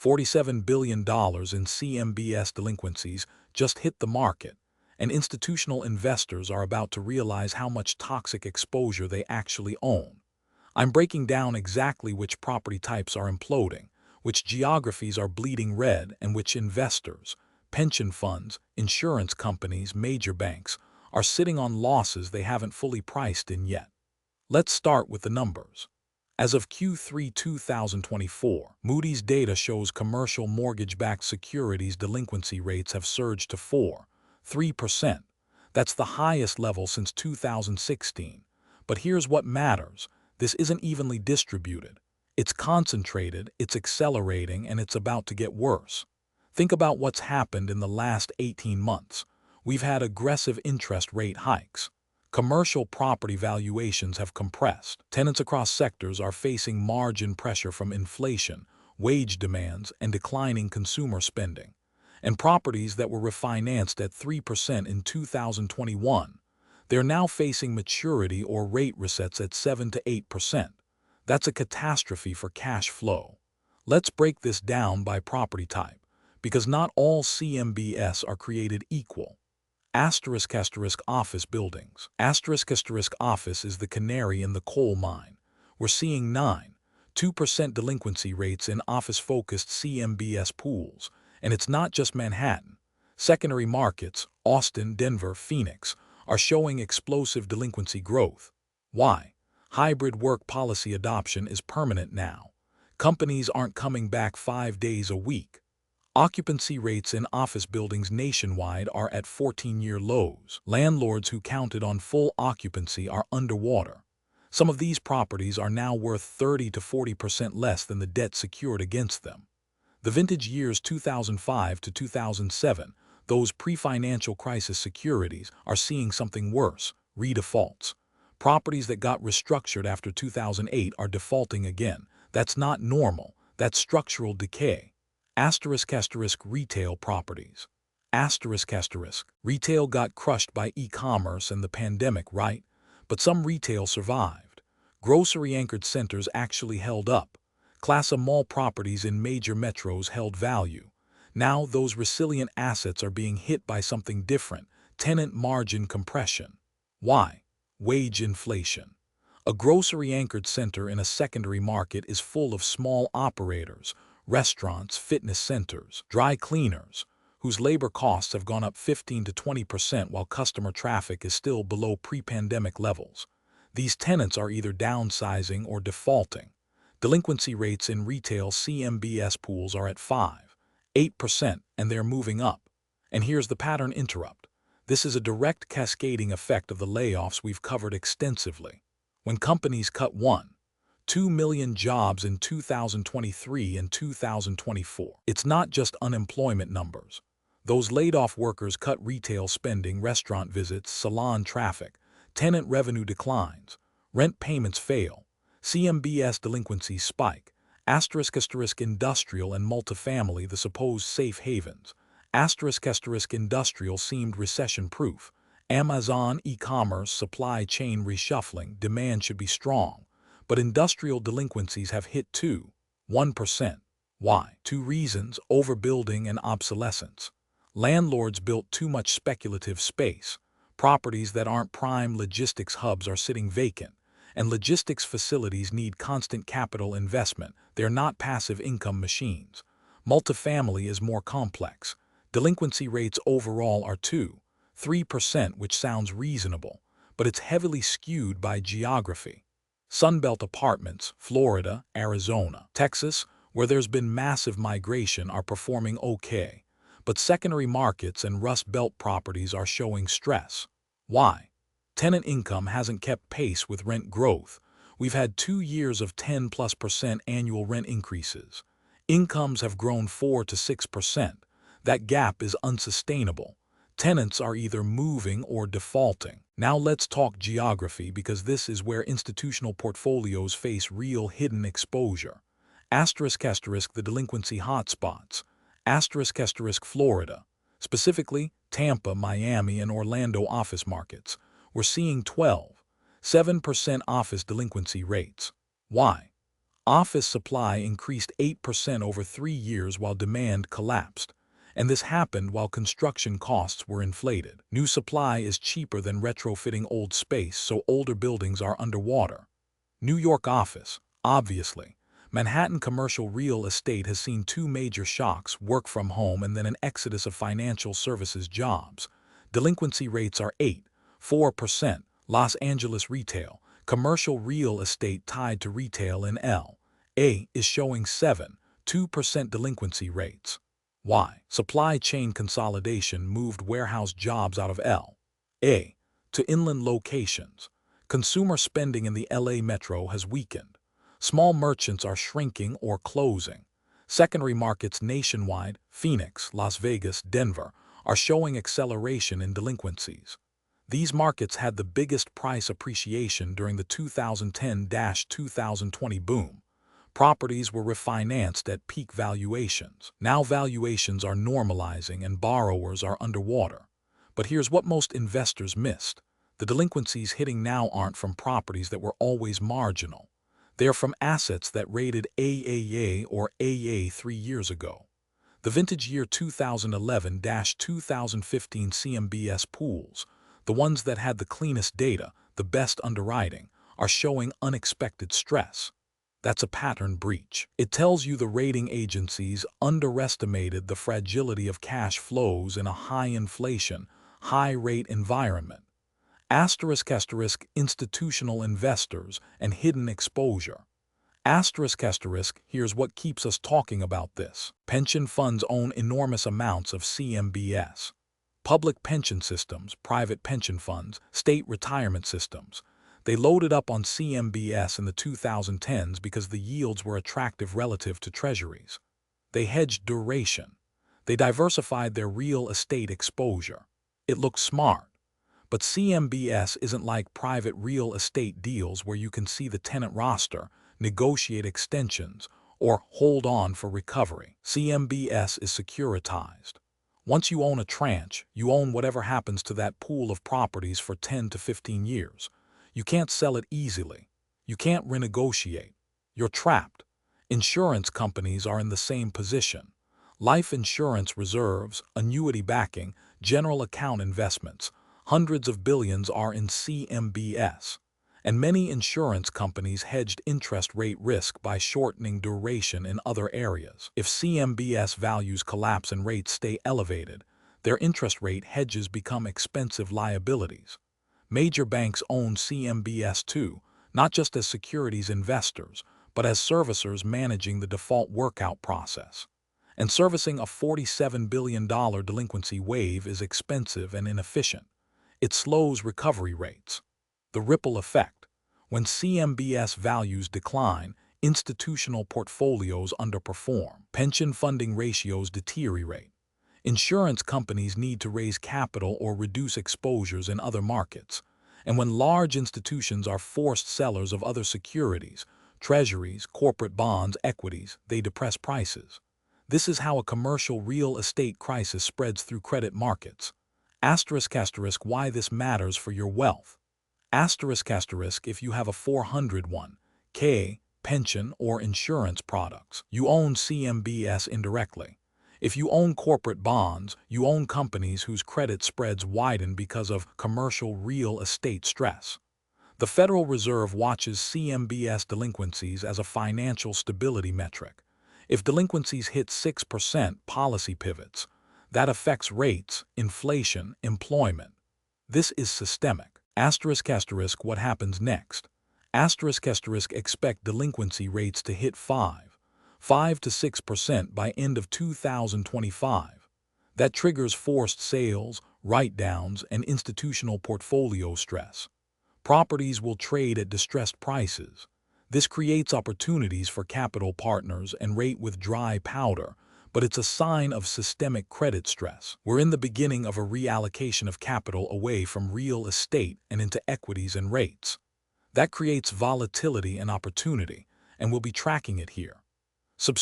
$47 billion in CMBS delinquencies just hit the market, and institutional investors are about to realize how much toxic exposure they actually own. I'm breaking down exactly which property types are imploding, which geographies are bleeding red, and which investors, pension funds, insurance companies, major banks, are sitting on losses they haven't fully priced in yet. Let's start with the numbers. As of Q3 2024, Moody's data shows commercial mortgage-backed securities delinquency rates have surged to 4.3%. That's the highest level since 2016. But here's what matters. This isn't evenly distributed. It's concentrated, it's accelerating, and it's about to get worse. Think about what's happened in the last 18 months. We've had aggressive interest rate hikes. Commercial property valuations have compressed. Tenants across sectors are facing margin pressure from inflation, wage demands, and declining consumer spending. And properties that were refinanced at 3% in 2021, they're now facing maturity or rate resets at 7 to 8%. That's a catastrophe for cash flow. Let's break this down by property type, because not all CMBS are created equal. Office buildings. Office is the canary in the coal mine. We're seeing 9.2% delinquency rates in office-focused CMBS pools, and it's not just Manhattan. Secondary markets, Austin, Denver, Phoenix, are showing explosive delinquency growth. Why? Hybrid work policy adoption is permanent now. Companies aren't coming back 5 days a week. Occupancy rates in office buildings nationwide are at 14-year lows. Landlords who counted on full occupancy are underwater. Some of these properties are now worth 30 to 40% less than the debt secured against them. The vintage years 2005 to 2007, those pre-financial crisis securities, are seeing something worse: redefaults. Properties that got restructured after 2008 are defaulting again. That's not normal. That's structural decay. Retail properties. Retail got crushed by e-commerce and the pandemic, right? But some retail survived. Grocery-anchored centers actually held up. Class A mall properties in major metros held value. Now those resilient assets are being hit by something different: tenant margin compression. Why? Wage inflation. A grocery-anchored center in a secondary market is full of small operators, restaurants, fitness centers, dry cleaners, whose labor costs have gone up 15 to 20% while customer traffic is still below pre-pandemic levels. These tenants are either downsizing or defaulting. Delinquency rates in retail CMBS pools are at 5.8%, and they're moving up. And here's the pattern interrupt. This is a direct cascading effect of the layoffs we've covered extensively. When companies cut 1.2 million jobs in 2023 and 2024. It's not just unemployment numbers. Those laid-off workers cut retail spending, restaurant visits, salon traffic, tenant revenue declines, rent payments fail, CMBS delinquencies spike, industrial and multifamily, the supposed safe havens, industrial seemed recession-proof, Amazon, e-commerce, supply chain reshuffling, demand should be strong. But industrial delinquencies have hit 2.1%. Why? 2 reasons: overbuilding and obsolescence. Landlords built too much speculative space. Properties that aren't prime logistics hubs are sitting vacant, and logistics facilities need constant capital investment. They're not passive income machines. Multifamily is more complex. Delinquency rates overall are 2.3%, which sounds reasonable, but it's heavily skewed by geography. Sunbelt apartments, Florida, Arizona, Texas, where there's been massive migration, are performing okay, but secondary markets and Rust Belt properties are showing stress. Why? Tenant income hasn't kept pace with rent growth. We've had 2 years of 10+% annual rent increases. Incomes have grown 4 to 6%. That gap is unsustainable. Tenants are either moving or defaulting. Now let's talk geography, because this is where institutional portfolios face real hidden exposure. The delinquency hotspots. Florida, specifically Tampa, Miami, and Orlando office markets. We're seeing 12.7% office delinquency rates. Why? Office supply increased 8% over 3 years while demand collapsed, and this happened while construction costs were inflated. New supply is cheaper than retrofitting old space, so older buildings are underwater. New York office, obviously. Manhattan commercial real estate has seen two major shocks: work from home and then an exodus of financial services jobs. Delinquency rates are 8.4%. Los Angeles retail, commercial real estate tied to retail in L.A. is showing 7.2% delinquency rates. Why? Supply chain consolidation moved warehouse jobs out of L.A. to inland locations. Consumer spending in the LA metro has weakened. Small merchants are shrinking or closing. Secondary markets nationwide, Phoenix, Las Vegas, Denver, are showing acceleration in delinquencies. These markets had the biggest price appreciation during the 2010-2020 boom. Properties were refinanced at peak valuations. Now valuations are normalizing and borrowers are underwater. But here's what most investors missed. The delinquencies hitting now aren't from properties that were always marginal. They're from assets that rated AAA or AA 3 years ago. The vintage year 2011-2015 CMBS pools, the ones that had the cleanest data, the best underwriting, are showing unexpected stress. That's a pattern breach. It tells you the rating agencies underestimated the fragility of cash flows in a high inflation, high rate environment. Asterisk institutional investors and hidden exposure. Asterisk, here's what keeps us talking about this. Pension funds own enormous amounts of CMBS. Public pension systems, private pension funds, state retirement systems. They loaded up on CMBS in the 2010s because the yields were attractive relative to treasuries. They hedged duration. They diversified their real estate exposure. It looks smart. But CMBS isn't like private real estate deals where you can see the tenant roster, negotiate extensions, or hold on for recovery. CMBS is securitized. Once you own a tranche, you own whatever happens to that pool of properties for 10 to 15 years. You can't sell it easily. You can't renegotiate. You're trapped. Insurance companies are in the same position. Life insurance reserves, annuity backing, general account investments, hundreds of billions are in CMBS. And many insurance companies hedged interest rate risk by shortening duration in other areas. If CMBS values collapse and rates stay elevated, their interest rate hedges become expensive liabilities. Major banks own CMBS too, not just as securities investors, but as servicers managing the default workout process. And servicing a $47 billion delinquency wave is expensive and inefficient. It slows recovery rates. The ripple effect. When CMBS values decline, institutional portfolios underperform. Pension funding ratios deteriorate. Insurance companies need to raise capital or reduce exposures in other markets. And when large institutions are forced sellers of other securities, treasuries, corporate bonds, equities, they depress prices. This is how a commercial real estate crisis spreads through credit markets. Asterisk, why this matters for your wealth. Asterisk, if you have a 401k, pension, or insurance products, you own CMBS indirectly. If you own corporate bonds, you own companies whose credit spreads widen because of commercial real estate stress. The Federal Reserve watches CMBS delinquencies as a financial stability metric. If delinquencies hit 6%, policy pivots. That affects rates, inflation, employment. This is systemic. Asterisk, what happens next? Asterisk, expect delinquency rates to hit 5 to 6% by end of 2025. That triggers forced sales, write-downs, and institutional portfolio stress. Properties will trade at distressed prices. This creates opportunities for capital partners and rate with dry powder, but it's a sign of systemic credit stress. We're in the beginning of a reallocation of capital away from real estate and into equities and rates. That creates volatility and opportunity, and we'll be tracking it here. Subscribe